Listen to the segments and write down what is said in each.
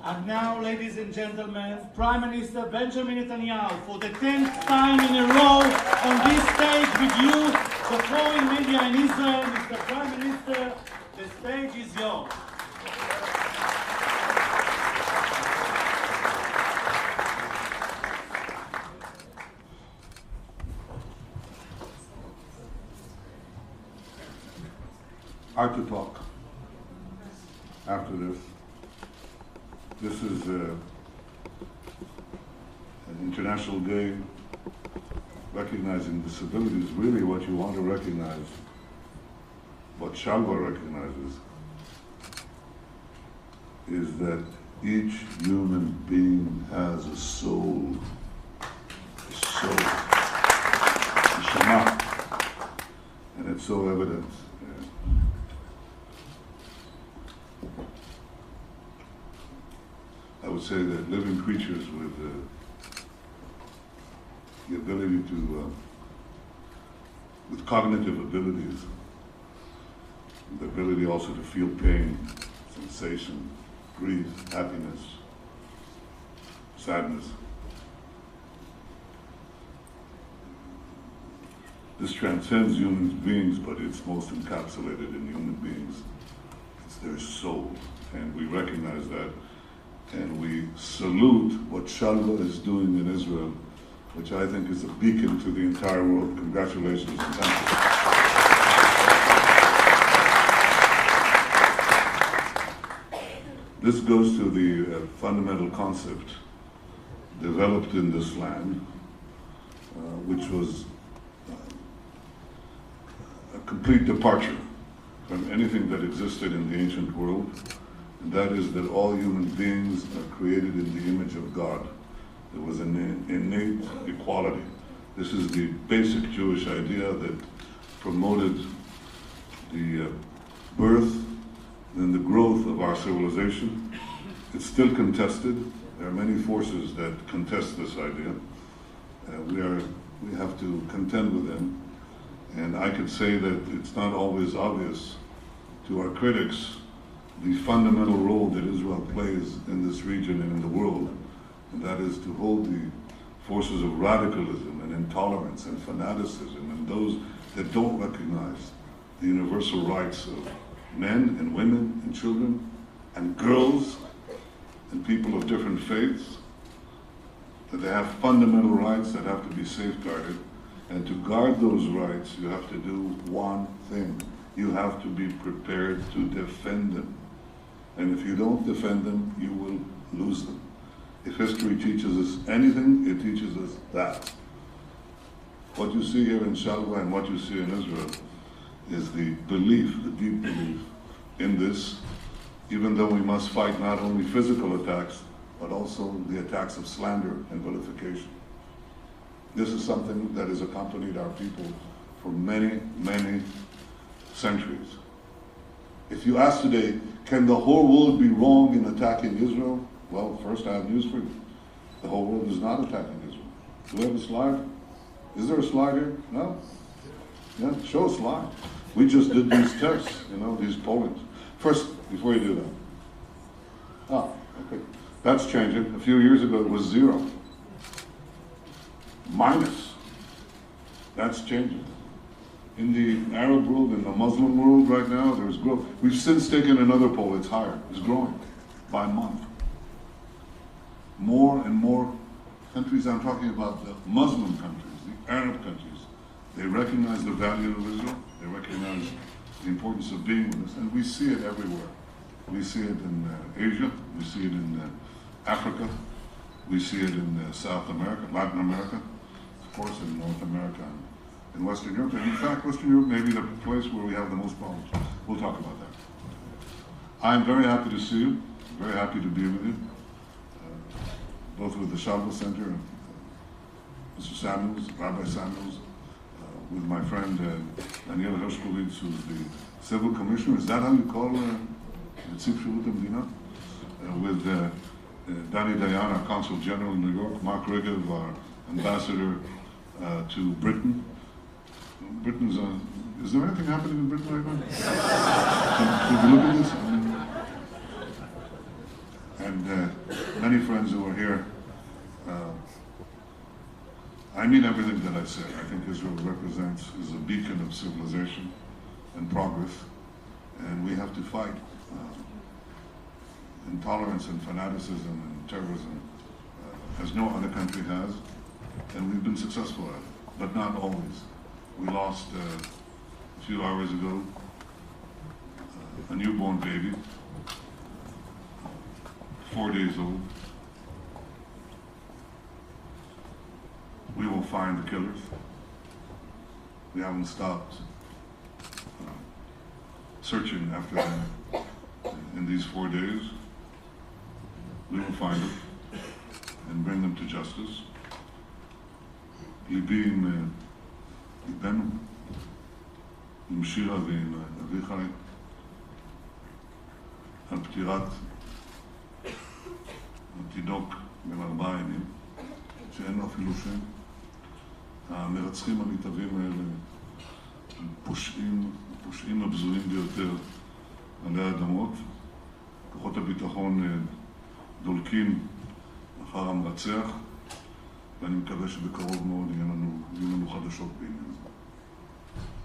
And now, ladies and gentlemen, Prime Minister Benjamin Netanyahu, for the 10th time in a row on this stage with you, the foreign media in Israel. Mr. Prime Minister, the stage is yours. Hard to talk after this. This is an international day recognizing disabilities. Really what you want to recognize, what Shalva recognizes, is that each human being has a soul. A soul. A shema. And it's so evident. I would say that living creatures with the ability to, with cognitive abilities, the ability also to feel pain, sensation, grief, happiness, sadness. This transcends human beings, but it's most encapsulated in human beings. It's their soul, and we recognize that. And we salute what Shalva is doing in Israel, which I think is a beacon to the entire world. Congratulations and thank you. This goes to the fundamental concept developed in this land, which was a complete departure from anything that existed in the ancient world. And that is that all human beings are created in the image of God. There was an innate equality. This is the basic Jewish idea that promoted the birth and the growth of our civilization. It's still contested. There are many forces that contest this idea. We have to contend with them. And I could say that it's not always obvious to our critics the fundamental role that Israel plays in this region and in the world, and that is to hold the forces of radicalism and intolerance and fanaticism and those that don't recognize the universal rights of men and women and children and girls and people of different faiths, that they have fundamental rights that have to be safeguarded, and to guard those rights you have to do one thing. You have to be prepared to defend them. And if you don't defend them, you will lose them. If history teaches us anything, it teaches us that. What you see here in Shalva and what you see in Israel is the belief, the deep belief in this, even though we must fight not only physical attacks, but also the attacks of slander and vilification. This is something that has accompanied our people for many, many centuries. If you ask today, can the whole world be wrong in attacking Israel? Well, first I have news for you. The whole world is not attacking Israel. Do we have a slide? Is there a slide here? No? Yeah, show a slide. We just did these tests, these pollings. First, before you do that. Ah, okay. That's changing. A few years ago it was 0. Minus. That's changing. In the Arab world, in the Muslim world right now, there's growth. We've since taken another poll, it's higher, it's growing by month. More and more countries, I'm talking about the Muslim countries, the Arab countries, they recognize the value of Israel, they recognize the importance of being with us, and we see it everywhere. We see it in Asia, we see it in Africa, we see it in South America, Latin America, of course in North America, in Western Europe, and in fact, Western Europe may be the place where we have the most problems. We'll talk about that. I'm very happy to see you, very happy to be with you, both with the Shalva Center and Mr. Samuels, Rabbi Samuels, with my friend Daniel Hershkovitz, who's the Civil Commissioner. Is that how you call Nitziv Shirut HaMedina? With Danny Dayan, our Consul General in New York, Mark Regev, our Ambassador to Britain. Britain's is there anything happening in Britain right now? Did you look at this? and many friends who are here. I mean everything that I say. I think Israel is a beacon of civilization and progress, and we have to fight intolerance and fanaticism and terrorism as no other country has, and we've been successful at it, but not always. We lost a few hours ago a newborn baby, 4 days old. We will find the killers. We haven't stopped searching after them in these 4 days. We will find them and bring them to justice. ליבי עם ליבנו, עם שירה ועם אביחי, על פטירת התינוק בן 4 ימים, שאין לו אפילו שם. המרצחים המתאבים האלה הם פושעים הבזויים ביותר עלי האדמות. כוחות הביטחון דולקים אחר המרצח, ואני מקווה שבקרוב מאוד יהיו לנו חדשות בעניין הזה.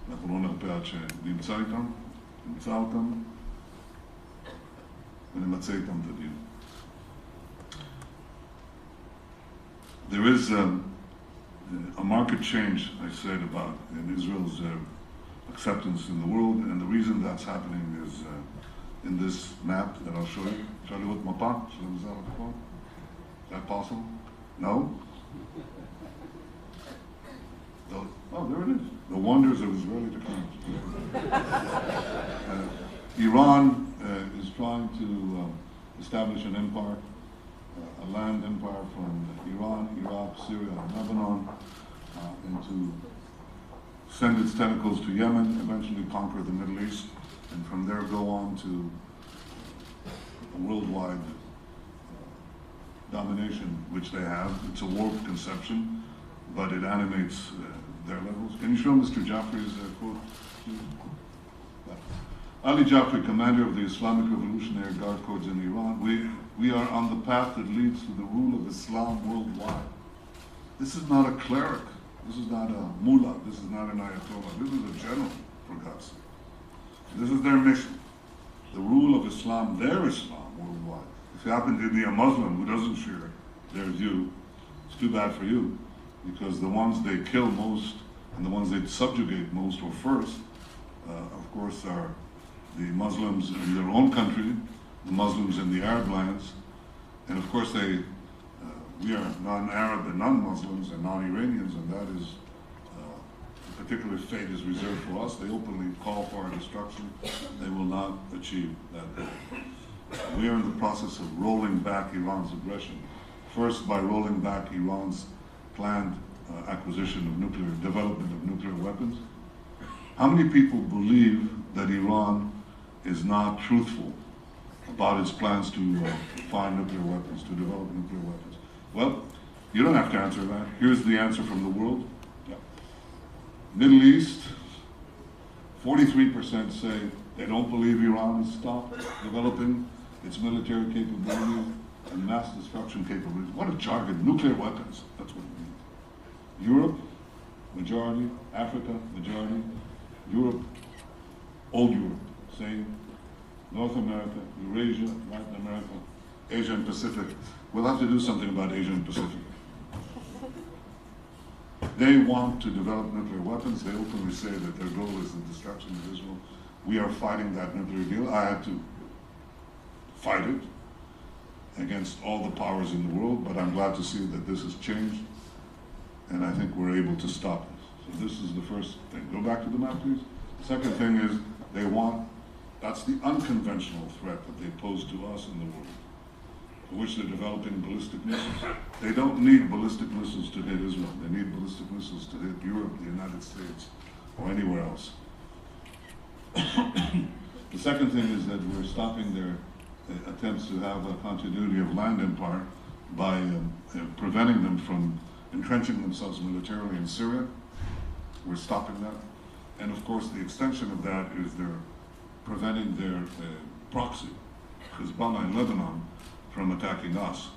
אנחנו לא נרפה עד שנמצא אותם, ונמצא איתם את הדין. There is a market change, I said, about in Israel's acceptance in the world, and the reason that's happening is in this map that I'll show you. אפשר לראות מפה של המזרח התיכון? Is that possible? No? Oh, there it is. The wonders of Israeli technology. Iran is trying to establish an empire, a land empire from Iran, Iraq, Syria, and Lebanon, and to send its tentacles to Yemen, eventually conquer the Middle East, and from there go on to a worldwide domination, which they have. It's a warped conception, but it animates their levels. Can you show Mr. Jaffrey's quote? Ali Jaffrey, commander of the Islamic Revolutionary Guard Corps in Iran, we are on the path that leads to the rule of Islam worldwide. This is not a cleric. This is not a mullah. This is not an ayatollah. This is a general, for God's sake. This is their mission. The rule of Islam, their Islam worldwide. If you happen to be a Muslim who doesn't share their view, it's too bad for you, because the ones they kill most and the ones they subjugate most or first, of course, are the Muslims in their own country, the Muslims in the Arab lands, and of course we are non-Arab and non-Muslims and non-Iranians, and that is a particular fate is reserved for us. They openly call for our destruction. They will not achieve that goal. We are in the process of rolling back Iran's aggression, first by rolling back Iran's planned acquisition of development of nuclear weapons. How many people believe that Iran is not truthful about its plans to find nuclear weapons, to develop nuclear weapons? Well, you don't have to answer that. Here's the answer from the world. Yeah. Middle East, 43% say they don't believe Iran has stopped developing its military capabilities and mass destruction capabilities. What a jargon, nuclear weapons, that's what it means. Europe, majority. Africa, majority. Europe, old Europe, same. North America, Eurasia, Latin America, Asia and Pacific. We'll have to do something about Asia and Pacific. They want to develop nuclear weapons. They openly say that their goal is the destruction of Israel. We are fighting that nuclear deal. I had to fight it against all the powers in the world, but I'm glad to see that this has changed, and I think we're able to stop this. So this is the first thing. Go back to the map, please. The second thing is that's the unconventional threat that they pose to us in the world, for which they're developing ballistic missiles. They don't need ballistic missiles to hit Israel. They need ballistic missiles to hit Europe, the United States, or anywhere else. The second thing is that we're stopping their attempts to have a continuity of land empire by preventing them from entrenching themselves militarily in Syria. We're stopping that. And of course, the extension of that is they're preventing their proxy, Hezbollah in Lebanon, from attacking us.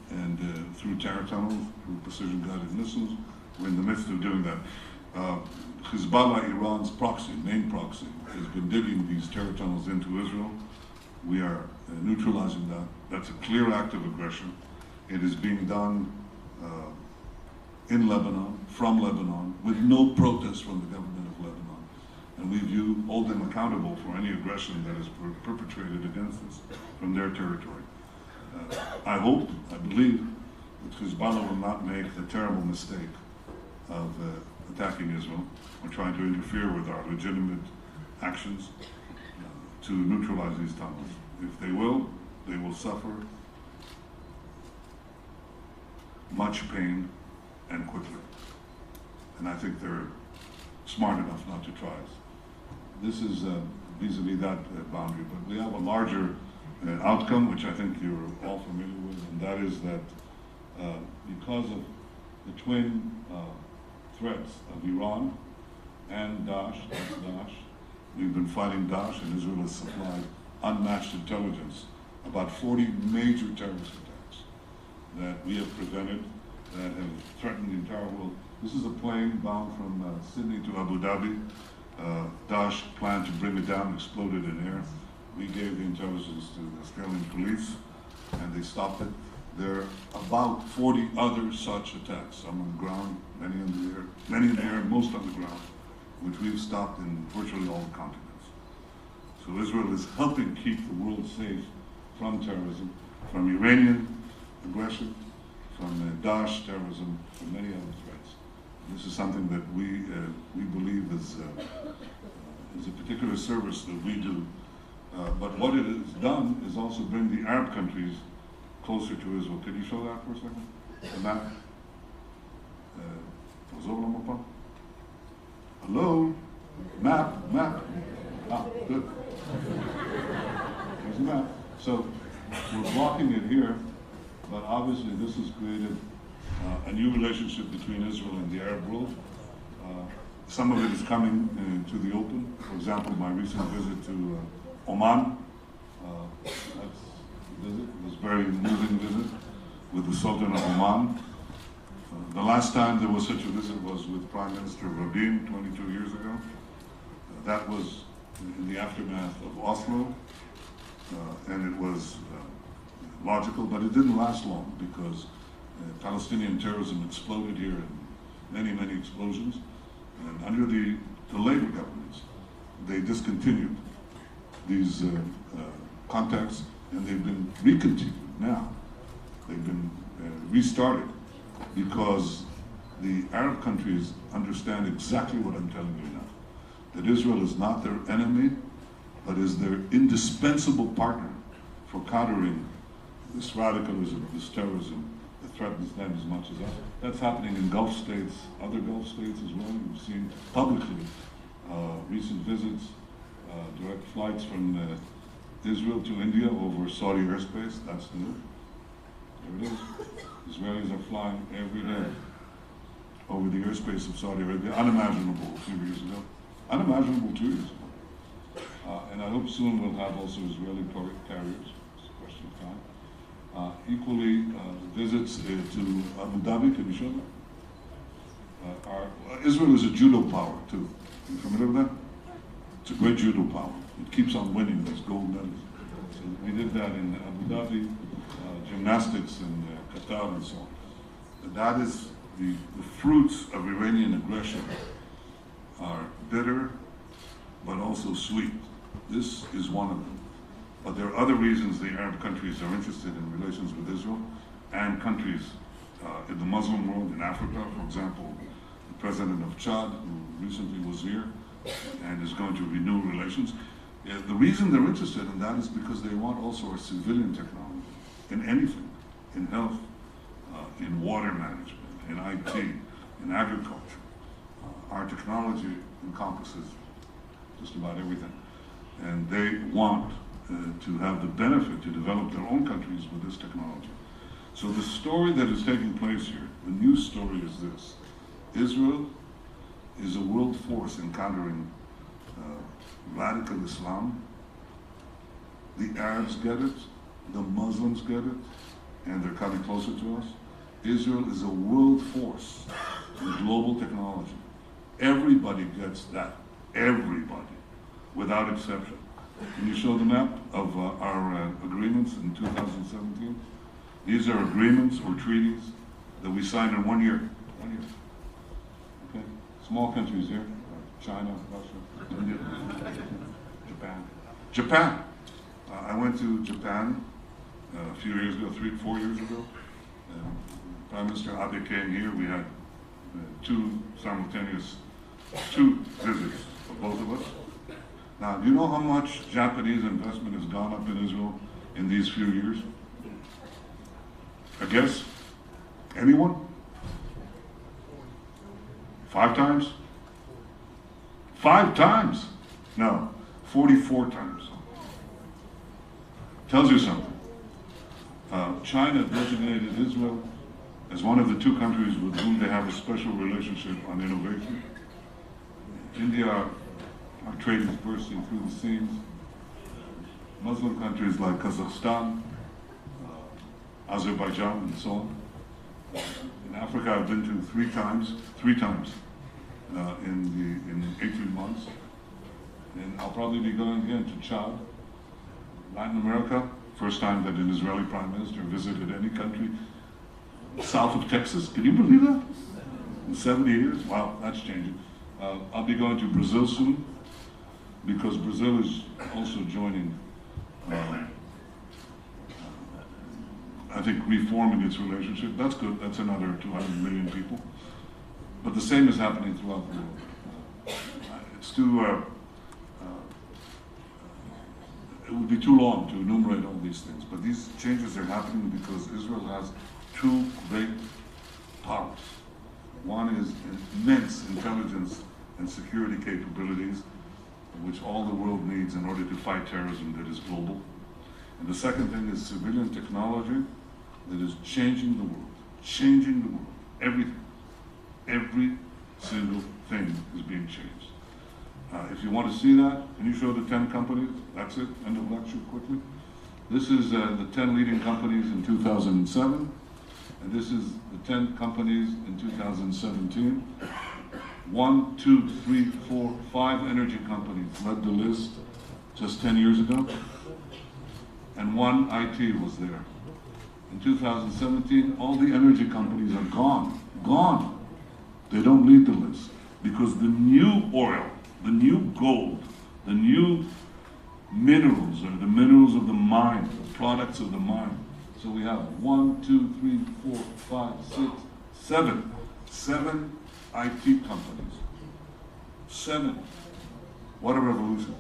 And through terror tunnels, through precision-guided missiles, we're in the midst of doing that. Hezbollah, Iran's proxy, main proxy, has been digging these terror tunnels into Israel. We are neutralizing that. That's a clear act of aggression. It is being done in Lebanon, from Lebanon, with no protest from the government of Lebanon. And we hold them accountable for any aggression that is perpetrated against us from their territory. I hope, I believe, that Hezbollah will not make the terrible mistake of attacking Israel or trying to interfere with our legitimate actions to neutralize these tunnels. If they will suffer much pain and quickly. And I think they're smart enough not to try us. This is vis-a-vis that boundary, but we have a larger outcome, which I think you're all familiar with, and that is that because of the twin threats of Iran and Daesh, we've been fighting Daesh, and Israel has supplied unmatched intelligence about 40 major terrorist attacks that we have prevented, that have threatened the entire world. This is a plane bound from Sydney to Abu Dhabi. Daesh planned to bring it down, exploded in air. We gave the intelligence to the Australian police, and they stopped it. There are about 40 other such attacks, some on the ground, many in the air, most on the ground, which we've stopped in virtually all continents. So Israel is helping keep the world safe from terrorism, from Iranian aggression, from Daesh terrorism, from many other threats. This is something that we believe is a particular service that we do. But what it has done is also bring the Arab countries closer to Israel. Can you show that for a second? The map. Hello? Map. Ah, good. There's the map. So we're blocking it here, but obviously this has created a new relationship between Israel and the Arab world. Some of it is coming to the open. For example, my recent visit to Oman. It was a very moving visit with the Sultan of Oman. The last time there was such a visit was with Prime Minister Rabin 22 years ago. That was in the aftermath of Oslo, and it was logical, but it didn't last long because Palestinian terrorism exploded here in many explosions. And under the Labour governments, they discontinued these contacts, and they've been recontinued now. They've been restarted because the Arab countries understand exactly what I'm telling you now, that Israel is not their enemy, but is their indispensable partner for countering this radicalism, this terrorism that threatens them as much as us. That's happening in Gulf states, other Gulf states as well. We've seen publicly recent visits, direct flights from Israel to India over Saudi airspace. That's new. There it is. Israelis are flying every day over the airspace of Saudi Arabia. Unimaginable a few years ago. Unimaginable 2 years ago. And I hope soon we'll have also Israeli carriers. It's a question of time. Equally, visits to Abu Dhabi. Can you show that? Israel is a judo power too. You familiar with that? It's a great judo power. It keeps on winning those gold medals. So we did that in Abu Dhabi, gymnastics in Qatar and so on. And that is the fruits of Iranian aggression are bitter, but also sweet. This is one of them. But there are other reasons the Arab countries are interested in relations with Israel, and countries in the Muslim world, in Africa, for example, the president of Chad, who recently was here, and is going to renew relations. The reason they're interested in that is because they want also our civilian technology in anything, in health, in water management, in IT, in agriculture. Our technology encompasses just about everything. And they want to have the benefit to develop their own countries with this technology. So the story that is taking place here, the new story is this. Israel is a world force in countering radical Islam. The Arabs get it, the Muslims get it, and they're coming closer to us. Israel is a world force in global technology. Everybody gets that. Everybody, without exception. Can you show the map of our agreements in 2017? These are agreements or treaties that we signed in 1 year. 1 year. Okay? Small countries here. China, Russia, India, Japan. Japan. I went to Japan a few years ago, 4 years ago. Prime Minister Abe came here. We had two visits for both of us. Now, do you know how much Japanese investment has gone up in Israel in these few years? I guess? Anyone? 5 times? 5 times? No, 44 times. Tells you something. China designated Israel as one of the 2 countries with whom they have a special relationship on innovation. India, our trade is bursting through the seams. Muslim countries like Kazakhstan, Azerbaijan, and so on. In Africa, I've been to 3 times in 18 months. And I'll probably be going again to Chad. Latin America, first time that an Israeli prime minister visited any country south of Texas. Can you believe that? In 70 years? Wow, that's changing. I'll be going to Brazil soon, because Brazil is also joining, I think, reforming its relationship. That's good. That's another 200 million people. But the same is happening throughout the world. It's too, it would be too long to enumerate all these things, but these changes are happening because Israel has 2 great powers. One is immense intelligence and security capabilities, which all the world needs in order to fight terrorism that is global. And the second thing is civilian technology that is changing the world, everything. Every single thing is being changed. If you want to see that, can you show the 10 companies? That's it, end of lecture quickly. This is the 10 leading companies in 2007, and this is the 10 companies in 2017. 1, 2, 3, 4, 5 energy companies led the list just 10 years ago, and 1 IT was there. In 2017, all the energy companies are gone. They don't lead the list because the new oil, the new gold, the new minerals, or the minerals of the mine, the products of the mine. So we have 1, 2, 3, 4, 5, 6, 7 IT companies. 7. What a revolution.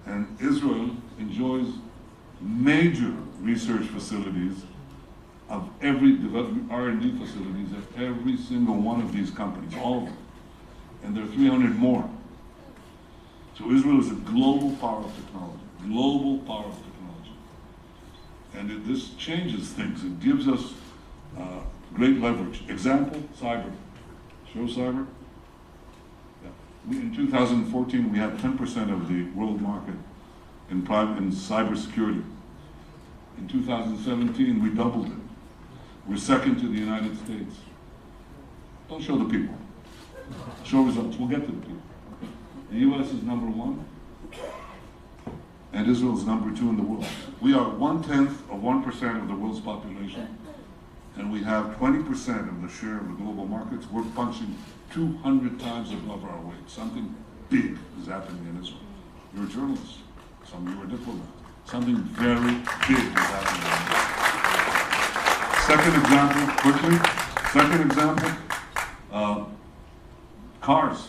And Israel enjoys major research facilities of every R&D facilities at every single one of these companies, all of them. And there are 300 more. So Israel is a global power of technology, And this changes things. It gives us great leverage. Example, cyber. Show cyber. Yeah. In 2014, we had 10% of the world market in cybersecurity. In 2017, we doubled it. We're second to the United States. Don't show the people. Show results. We'll get to the people. The U.S. is number 1, and Israel is number 2 in the world. We are 1/10 of 1% of the world's population, and we have 20% of the share of the global markets. We're punching 200 times above our weight. Something big is happening in Israel. You're a journalist. Some of you are diplomats. Something very big is happening in Israel. Second example, quickly. Second example, cars.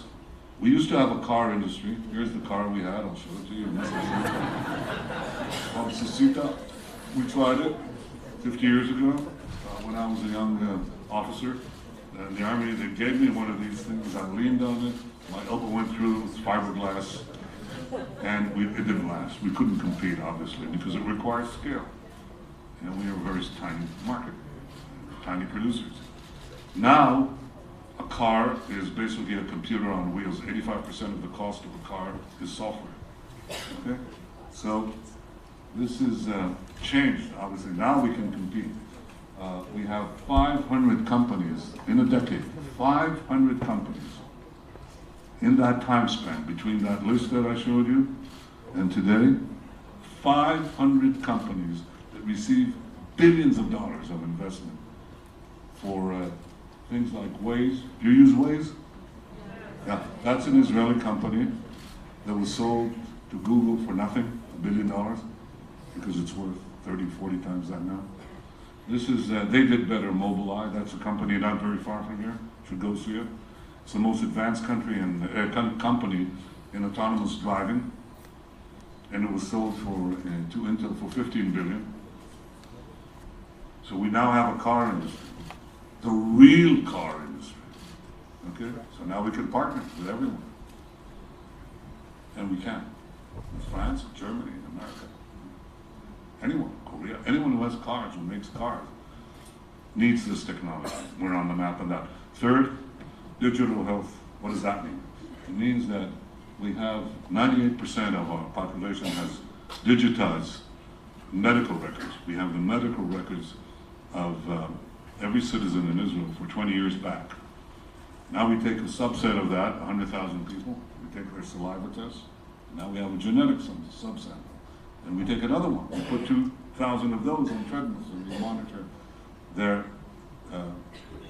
We used to have a car industry. Here's the car we had. I'll show it to you. Called Sisita. We tried it 50 years ago when I was a young officer in the Army. They gave me one of these things. I leaned on it. My elbow went through. It was fiberglass. And it didn't last. We couldn't compete, obviously, because it requires scale. And we are a very tiny market, tiny producers. Now, a car is basically a computer on wheels. 85% of the cost of a car is software. Okay? So This is changed, obviously. Now we can compete. We have 500 companies in a decade, 500 companies in that time span between that list that I showed you and today, 500 companies that receive billions of dollars of investment for things like Waze. Do you use Waze? Yeah, that's an Israeli company that was sold to Google for nothing, $1 billion, because it's worth 30, 40 times that now. This is, they did better Mobileye. That's a company not very far from here. Should go see it. It's the most advanced country and company in autonomous driving. And it was sold to Intel for 15 billion. So we now have a car industry, the real car industry. Okay? So now we can partner with everyone. And we can. With France, Germany, America. Anyone, Korea, anyone who has cars, who makes cars, needs this technology. We're on the map on that. Third, digital health. What does that mean? It means that we have 98% of our population has digitized medical records. We have the medical records of every citizen in Israel for 20 years back. Now we take a subset of that, 100,000 people, we take their saliva tests. Now we have a genetic subsample. And we take another one. We put 2,000 of those on treadmills and we monitor their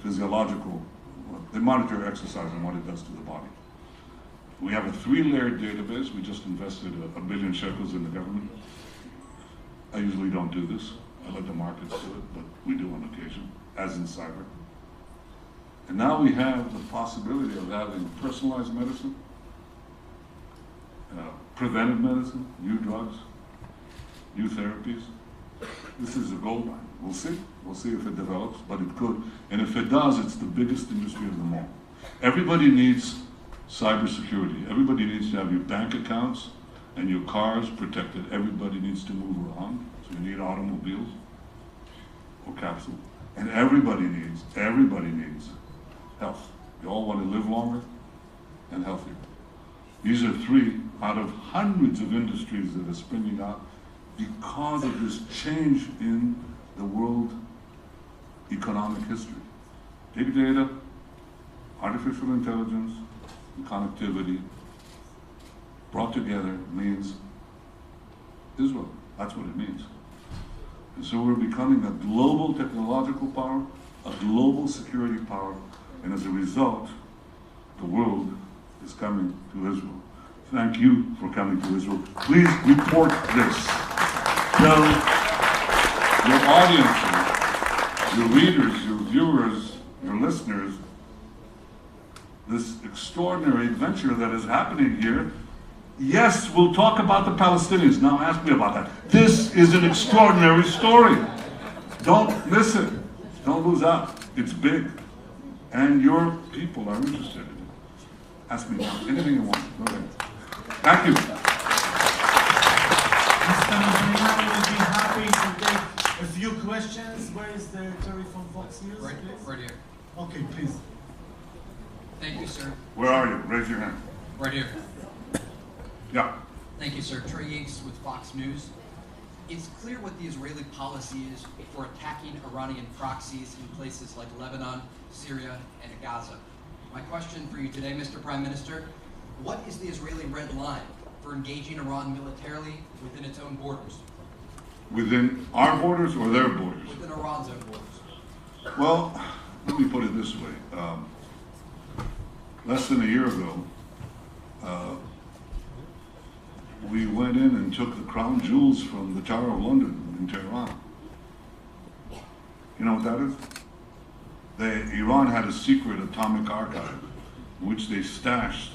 physiological, they monitor exercise and what it does to the body. We have a 3-layered database. We just invested $1 billion shekels in the government. I usually don't do this. I let the markets do it, but we do on occasion, as in cyber. And now we have the possibility of having personalized medicine, preventive medicine, new drugs, new therapies. This is a gold mine. We'll see. We'll see if it develops, but it could. And if it does, it's the biggest industry of them all. Everybody needs cybersecurity. Everybody needs to have your bank accounts and your cars protected. Everybody needs to move around. So you need automobiles or capsule. And everybody needs health. You all want to live longer and healthier. These are 3 out of hundreds of industries that are springing up because of this change in the world economic history. Big data, artificial intelligence, and connectivity brought together means Israel. That's what it means. And so we're becoming a global technological power, a global security power, and as a result, the world is coming to Israel. Thank you for coming to Israel. Please report this. Tell your audiences, your readers, your viewers, your listeners, this extraordinary adventure that is happening here. Yes, we'll talk about the Palestinians. Now ask me about that. This is an extraordinary story. Don't miss it. Don't lose out. It's big. And your people are interested in it. Ask me now. Anything you want. Go ahead. Thank you. Mr. Netanyahu will be happy to take a few questions. Where is the Terry from Fox News? Right here. Okay, please. Thank you, sir. Where are you? Raise your hand. Right here. Yeah. Thank you, sir. Trey Yates with Fox News. It's clear what the Israeli policy is for attacking Iranian proxies in places like Lebanon, Syria, and Gaza. My question for you today, Mr. Prime Minister, what is the Israeli red line for engaging Iran militarily within its own borders? Within our borders or their borders? Within Iran's own borders. Well, let me put it this way. Less than a year ago, we went in and took the crown jewels from the Tower of London in Tehran. You know what that is? Iran had a secret atomic archive in which they stashed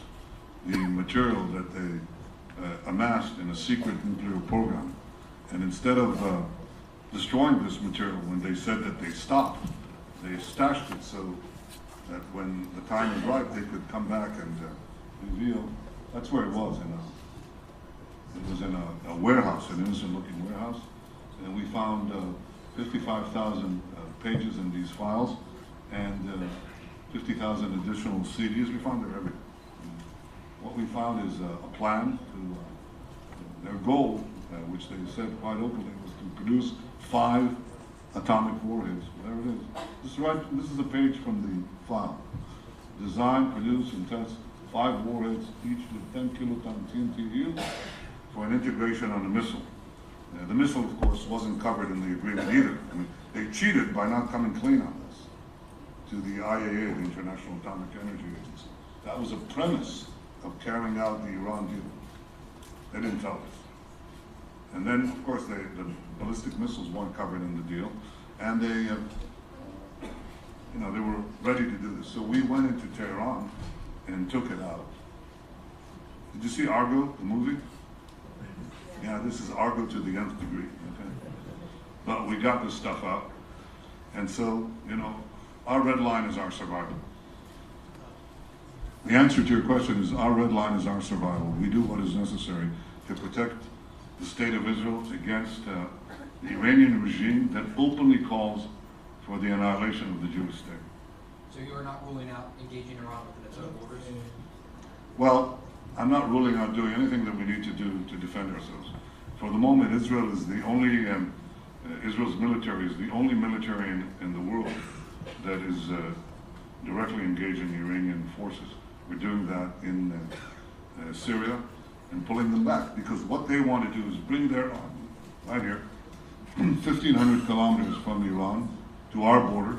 the material that they amassed in a secret nuclear program. And instead of destroying this material when they said that they stopped, they stashed it so that when the time is right, they could come back and reveal. That's where it was. It was in a warehouse, an innocent-looking warehouse, and we found 55,000 pages in these files and 50,000 additional CDs. We found everything. What we found is a plan to. Their goal which they said quite openly was to produce 5 atomic warheads, whatever it is. This is a page from the file. Design, produce, and test 5 warheads, each with 10 kiloton TNT yield for an integration on a missile. The missile, of course, wasn't covered in the agreement either. I mean, they cheated by not coming clean on this to the IAEA, the International Atomic Energy Agency. That was a premise of carrying out the Iran deal. They didn't tell us. And then, of course, the ballistic missiles weren't covered in the deal, and they were ready to do this. So we went into Tehran and took it out. Did you see Argo, the movie? Yeah, this is Argo to the nth degree, okay? But we got this stuff out. And so, our red line is our survival. The answer to your question is our red line is our survival. We do what is necessary to protect the state of Israel against the Iranian regime that openly calls for the annihilation of the Jewish state. So you are not ruling out engaging Iran within its own borders? Well, I'm not ruling out doing anything that we need to do to defend ourselves. For the moment, Israel is the only, Israel's military is the only military in the world that is directly engaging Iranian forces. We're doing that in Syria and pulling them back, because what they want to do is bring their army, right here, 1,500 kilometers from Iran to our border,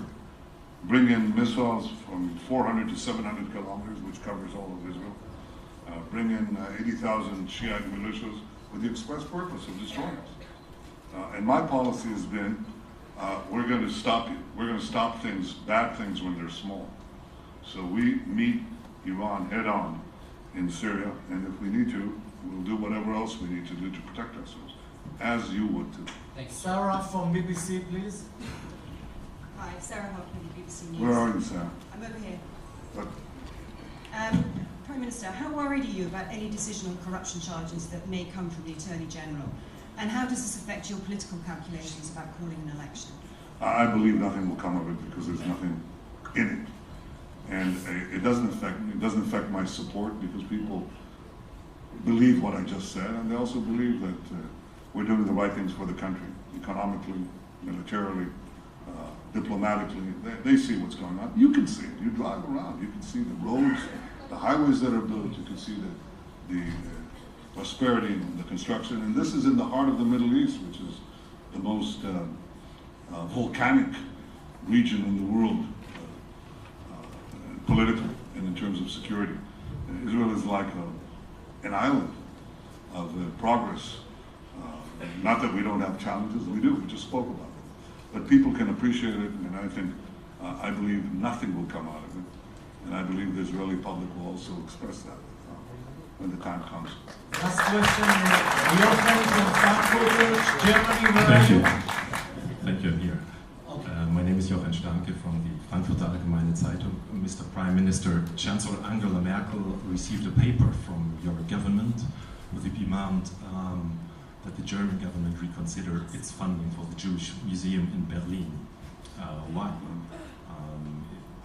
bring in missiles from 400 to 700 kilometers, which covers all of Israel, bring in 80,000 Shiite militias with the express purpose of destroying us. And my policy has been, we're going to stop you. We're going to stop things, bad things, when they're small. So we meet Iran head on in Syria, and if we need to, we'll do whatever else we need to do to protect ourselves, as you would too. Thank you. Sarah from BBC, please. Hi, Sarah Hoffman, BBC News. Where are you, Sam? I'm over here. But Prime Minister, how worried are you about any decision on corruption charges that may come from the Attorney General? And how does this affect your political calculations about calling an election? I believe nothing will come of it because there's nothing in it. And it doesn't affect my support, because people believe what I just said, and they also believe that we're doing the right things for the country, economically, militarily, diplomatically. They see what's going on. You can see it. You drive around. You can see the roads, the highways that are built. You can see the prosperity and the construction. And this is in the heart of the Middle East, which is the most volcanic region in the world, politically and in terms of security. Israel is like an island of progress. Not that we don't have challenges, we do, we just spoke about it. But people can appreciate it, and I think, I believe nothing will come out of it. And I believe the Israeli public will also express that when the time comes. Last question, Jochen from Frankfurt, Germany. Thank you. Thank you, I'm here. My name is Jochen Stanke from the Frankfurter Allgemeine Zeitung. Mr. Prime Minister, Chancellor Angela Merkel received a paper from your government with the demand that the German government reconsider its funding for the Jewish Museum in Berlin. Why?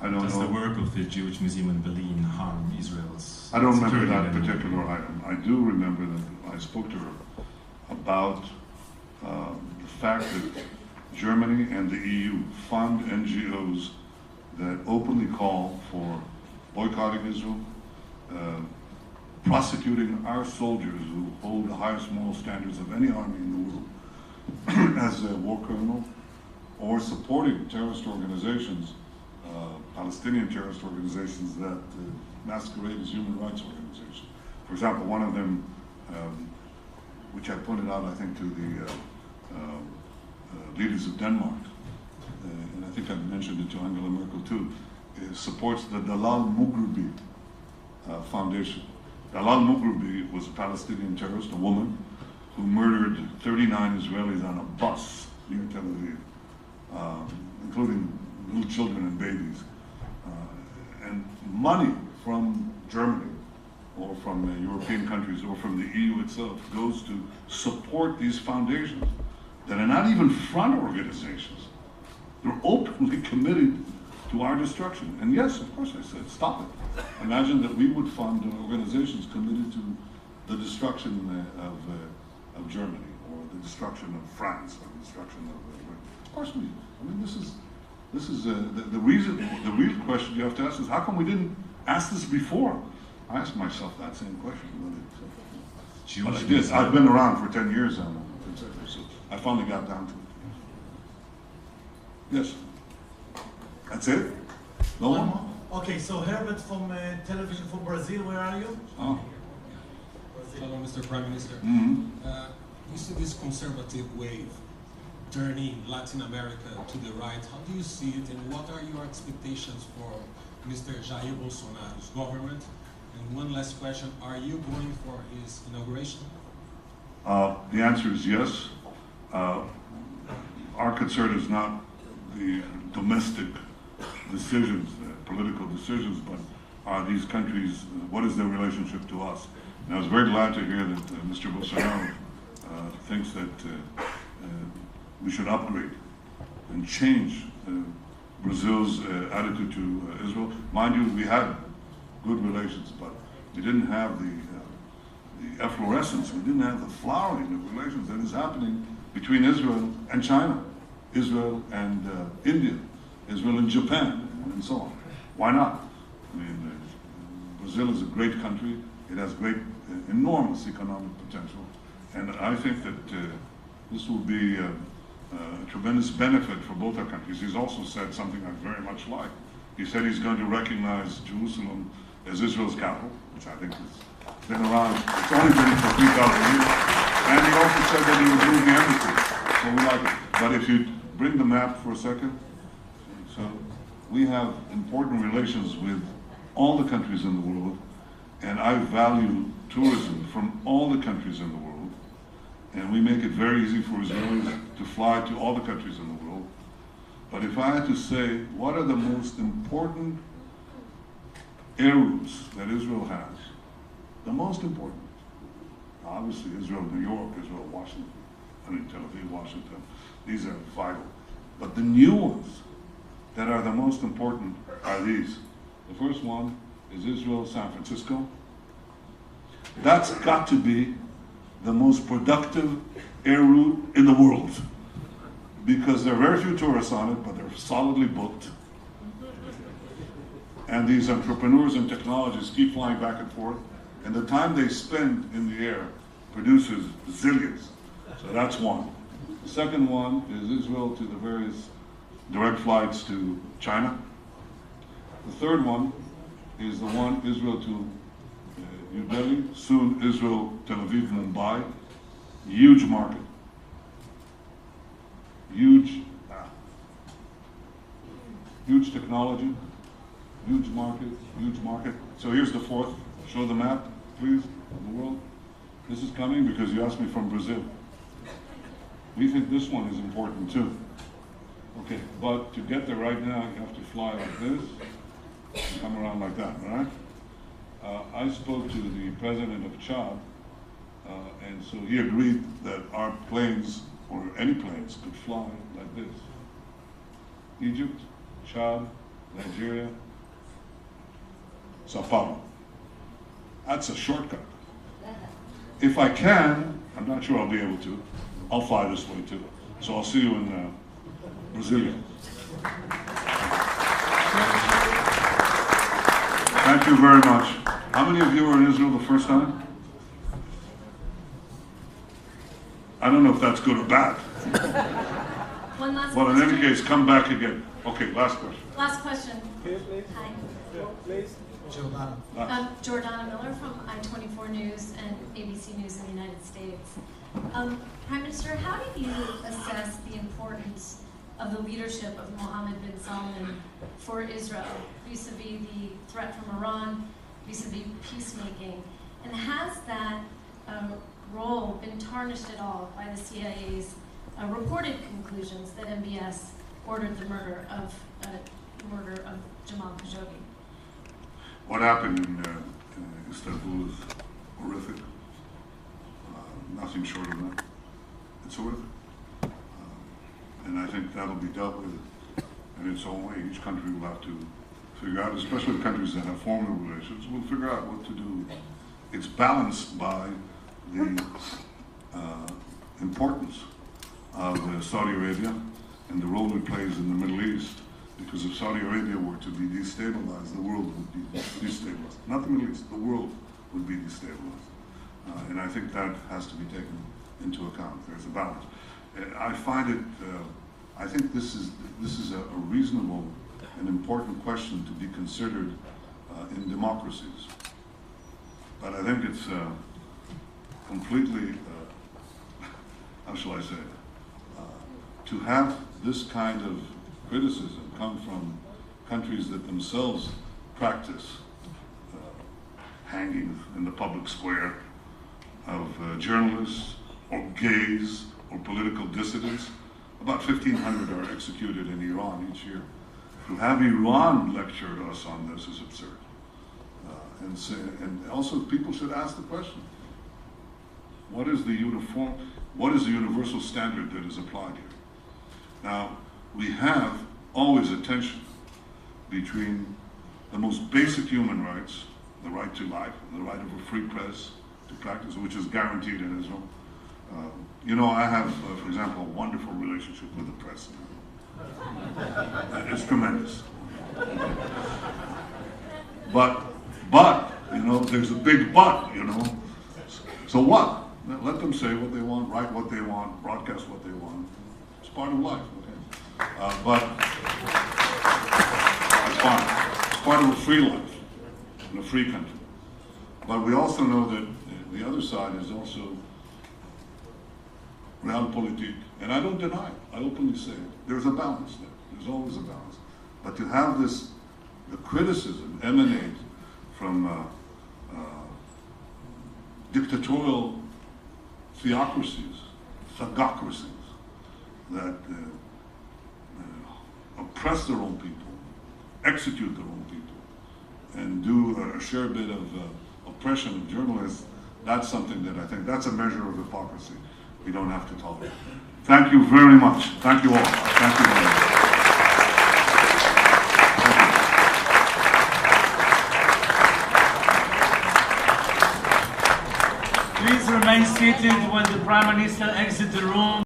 Does the work of the Jewish Museum in Berlin harm Israel's I don't remember security that and- particular item. I do remember that I spoke to her about the fact that Germany and the EU fund NGOs that openly call for boycotting Israel, prosecuting our soldiers who hold the highest moral standards of any army in the world as a war criminal, or supporting terrorist organizations, Palestinian terrorist organizations that masquerade as human rights organizations. For example, one of them, which I pointed out, I think, to the leaders of Denmark, and I think I mentioned it to Angela Merkel too, supports the Dalal Mughrabi Foundation. Dalal Mughrabi was a Palestinian terrorist, a woman, who murdered 39 Israelis on a bus near Tel Aviv, including little children and babies. And money from Germany, or from European countries, or from the EU itself, goes to support these foundations that are not even front organizations. They're openly committed to our destruction. And yes, of course, I said, stop it. Imagine that we would fund organizations committed to the destruction of Germany. the destruction of France, or the destruction of course we do. I mean, this is the reason. The real question you have to ask is, how come we didn't ask this before? I asked myself that same question. But I did. I've been around for 10 years now, so I finally got down to it. Yes. That's it? No one more? Okay, so Herbert from Television for Brazil, where are you? Oh. Hello, Mr. Prime Minister. We see this conservative wave turning Latin America to the right. How do you see it, and what are your expectations for Mr. Jair Bolsonaro's government? And one last question, are you going for his inauguration? The answer is yes. Our concern is not the domestic decisions, political decisions, but are these countries, what is their relationship to us? And I was very glad to hear that Mr. Bolsonaro thinks that we should upgrade and change Brazil's attitude to Israel. Mind you, we had good relations, but we didn't have the efflorescence, we didn't have the flowering of relations that is happening between Israel and China, Israel and India, Israel and Japan, and so on. Why not? I mean, Brazil is a great country. It has great, enormous economic potential. And I think that this will be a tremendous benefit for both our countries. He's also said something I very much like. He said he's going to recognize Jerusalem as Israel's capital, which I think has been around, it's only been for 3,000 years. And he also said that he would move the embassy. So we like it. But if you bring the map for a second, so we have important relations with all the countries in the world, and I value tourism from all the countries in the world, and we make it very easy for Israelis to fly to all the countries in the world. But if I had to say, what are the most important air routes that Israel has? The most important. Obviously, Israel, New York, Israel, Washington, I mean, Tel Aviv, Washington. These are vital. But the new ones that are the most important are these. The first one is Israel, San Francisco. That's got to be the most productive air route in the world, because there are very few tourists on it, but they're solidly booked. And these entrepreneurs and technologists keep flying back and forth, and the time they spend in the air produces zillions. So that's one. The second one is Israel to the various direct flights to China. The third one is the one Israel to New Delhi, soon Israel, Tel Aviv, Mumbai. Huge market. Huge technology, huge market, huge market. So here's the fourth. Show the map, please, of the world. This is coming because you asked me from Brazil. We think this one is important too. Okay, but to get there right now, you have to fly like this, and come around like that, all right? I spoke to the president of Chad, and so he agreed that our planes, or any planes, could fly like this. Egypt, Chad, Nigeria, Sao Paulo. That's a shortcut. If I can, I'm not sure I'll be able to, I'll fly this way too. So I'll see you in Brasilia. Thank you very much. How many of you were in Israel the first time? I don't know if that's good or bad. One last Well, question. in any case, come back again. Okay, last question. Last question. Please. Hi. Please. Jordana Miller from I-24 News and ABC News in the United States. Prime Minister, how do you assess the importance of the leadership of Mohammed bin Salman for Israel, vis-a-vis the threat from Iran, vis-a-vis peacemaking? And has that role been tarnished at all by the CIA's reported conclusions that MBS ordered the murder of Jamal Khashoggi? What happened in Istanbul is horrific. Nothing short of that. It's horrific. And I think that'll be dealt with in its own way. Each country will have to figure out, especially the countries that have formal relations, will figure out what to do. It's balanced by the importance of Saudi Arabia and the role it plays in the Middle East. Because if Saudi Arabia were to be destabilized, the world would be destabilized. Not the Middle East, the world would be destabilized. And I think that has to be taken into account. There's a balance. I find it, I think this is a reasonable and important question to be considered in democracies. But I think it's completely, how shall I say, to have this kind of criticism come from countries that themselves practice hangings in the public square of journalists or gays or political dissidents. About 1,500 are executed in Iran each year. To have Iran lecture us on this is absurd. And also people should ask the question, what is the universal standard that is applied here? Now, we have always a tension between the most basic human rights, the right to life, the right of a free press to practice, which is guaranteed in Israel. You know, I have, for example, a wonderful relationship with the press. It's tremendous. But, you know, there's a big but, you know. So what? Let them say what they want, write what they want, broadcast what they want. It's part of life, okay? But it's fine. It's part of a free life in a free country. But we also know that the other side is also realpolitik, and I don't deny it. I openly say it. There's a balance there. There's always a balance. But to have the criticism emanate from dictatorial theocracies, thugocracies, that oppress their own people, execute their own people, and do a share bit of oppression of journalists, that's something that I think, that's a measure of hypocrisy we don't have to tolerate. Thank you very much. Thank you all. Thank you very much. Please remain seated when the Prime Minister exits the room.